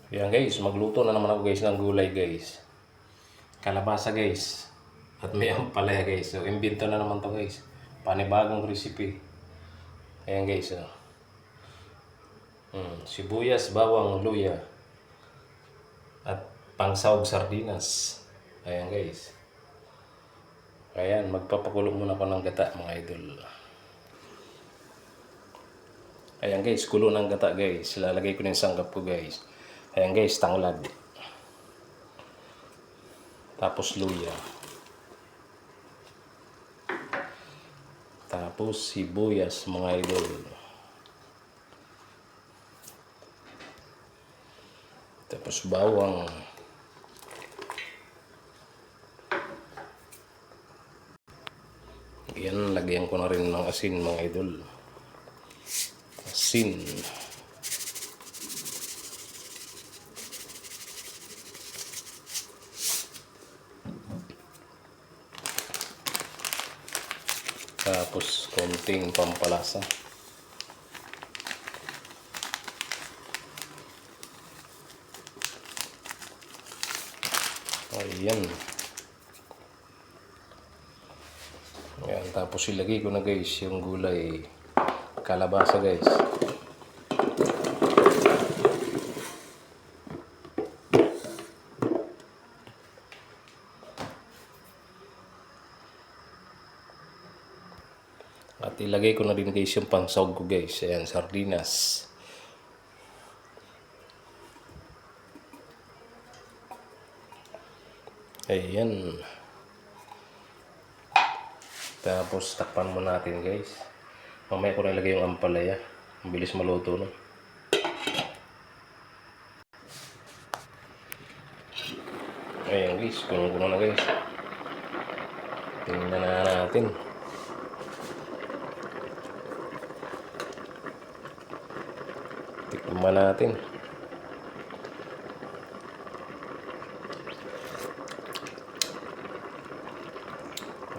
Yan guys, magluto na naman ako guys ng gulay guys. Kalabasa guys. At may ampalaya guys. So, imbento na naman to guys. Panibagong recipe. Ayan guys. Sibuyas, bawang, luya. At pangsawag sardinas. Ayan guys. Ayan, magpapakulo muna ako ng gata mga idol. Ayan guys, kulo ng gata guys. Lalagay ko na yung sanggap ko guys. Ayan guys, tanglad. Tapos luya. Tapos sibuyas mga idol. Tapos bawang. Yan, lagyan ko na rin ng asin mga idol. Asin. Tapos konting pampalasa. Ayan. Ayan. Tapos ilagay ko na guys yung gulay kalabasa guys. At ilagay ko na din guys yung pangsawag ko guys. Ayan, sardinas. Ayan. Tapos takpan mo natin guys. Mamaya ko na ilagay yung ampalaya. Mabilis maluto no. Ayan guys, kuno na guys. Tingnan na natin. Tikman natin.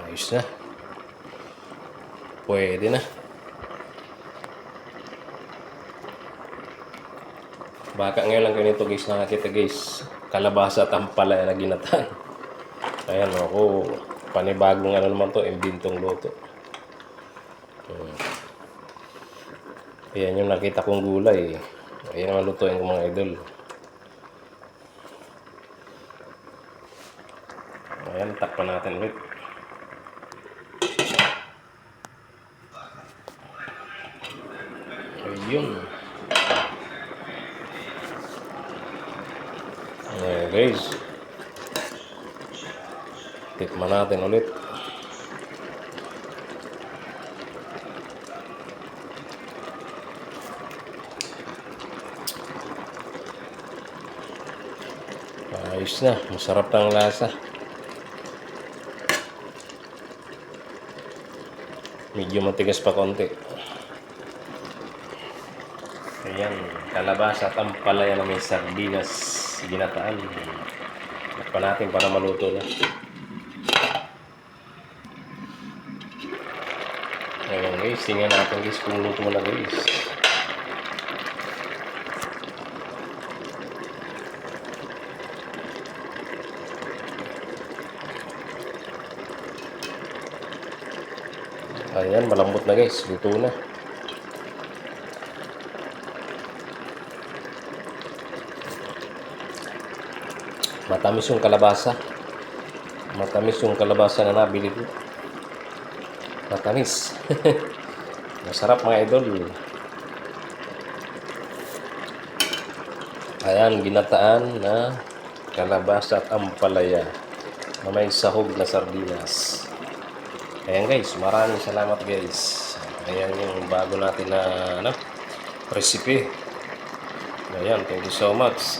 Ayos na. Pwede na. Baka ngayon lang ganito guys nakakita guys. Kalabasa at ampalaya na ginataan. Ayan ako. Panibagong ano naman to. Imbintong luto. Ayan yung nakita kong gulay. Ayan ang lutuin ko mga idol. Ayan, takpan natin ulit. Ayun. Ayan guys. Tikman natin ulit. Ayos na, masarap ang lasa. Medyo matigas pa konti. Ayan, kalabasa at ampalaya na may sardinas ginataan. Takpan natin para maluto na. Ayan guys, tingnan natin guys kung luto mo na guys. Ayan, malambot na guys. Luto na. Matamis yung kalabasa. Matamis yung kalabasa na nabili ko. Matamis. Masarap mga idol. Ayan, ginataan na kalabasa at ampalaya na may sahog na sardinas. Ayan guys, maraming salamat guys. Ayan yung bago natin na recipe. Ayan, thank you so much.